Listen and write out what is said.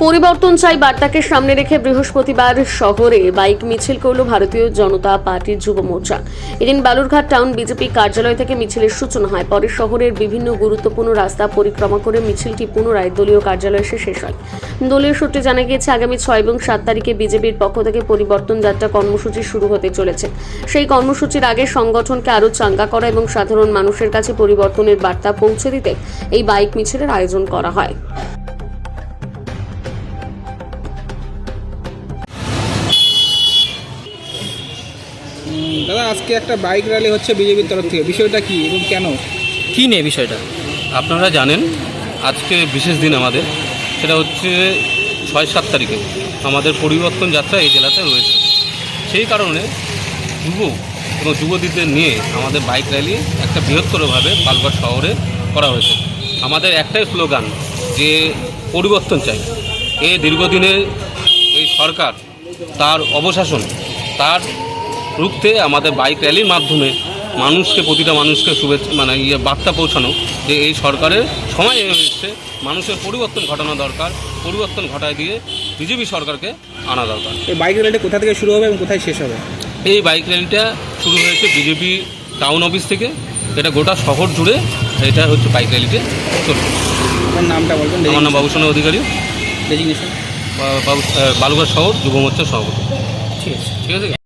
পরিবর্তন চাই বার্তাকে সামনে রেখে বৃহস্পতিবার শহরে বাইক মিছিল করল ভারতীয় জনতা পার্টির যুব মোর্চা। এদিন বালুরঘাট টাউন বিজেপি কার্যালয় থেকে মিছিলের সূচনা হয়। পরে শহরের বিভিন্ন গুরুত্বপূর্ণ রাস্তা পরিক্রমা করে মিছিলটি পুনরায় দলীয় কার্যালয়ে এসে শেষ হয়। দলীয় সূত্রে জানা গিয়েছে, আগামী 6 এবং 7 তারিখে বিজেপির পক্ষ থেকে পরিবর্তন যাত্রা কর্মসূচি শুরু হতে চলেছে। সেই কর্মসূচির আগে সংগঠনকে আরও চাঙ্গা করা এবং সাধারণ মানুষের কাছে পরিবর্তনের বার্তা পৌঁছে দিতে এই বাইক মিছিলের আয়োজন করা হয়। দাদা, আজকে একটা বাইক র্যালি হচ্ছে বিজেপির তরফ থেকে, বিষয়টা কি এবং কেন? কী নিয়ে বিষয়টা? আপনারা জানেন আজকে বিশেষ দিন আমাদের, সেটা হচ্ছে 6-7 তারিখে আমাদের পরিবর্তন যাত্রা এই জেলাতে রয়েছে। সেই কারণে যুব এবং যুবতীদের নিয়ে আমাদের বাইক র্যালি একটা বৃহত্তরভাবে বালুরঘাট শহরে করা হয়েছে। আমাদের একটাই স্লোগান যে পরিবর্তন চাই। এই দীর্ঘদিনের এই সরকার, তার অবশাসন, তার রুখতে আমাদের বাইক র্যালির মাধ্যমে মানুষকে, প্রতিটা মানুষকে শুভেচ্ছা বার্তা পৌঁছানো যে এই সরকারের সময় এসেছে, মানুষের পরিবর্তন ঘটানো দরকার, পরিবর্তন ঘটায় দিয়ে বিজেপি সরকারকে আনা দরকার। এই বাইক র্যালিটা কোথা থেকে শুরু হবে এবং কোথায় শেষ হবে? এই বাইক র্যালিটা শুরু হয়েছে বিজেপি টাউন অফিস থেকে। এটা গোটা শহর জুড়ে এটা হচ্ছে বাইক র্যালিতে চলবে। আপনার নামটা বলবেন? আমার নাম বাবুসোনা অধিকারী, ডেজিগনেশন বালুরঘাট শহর যুব মোর্চার সভাপতি। ঠিক আছে। ঠিক আছে।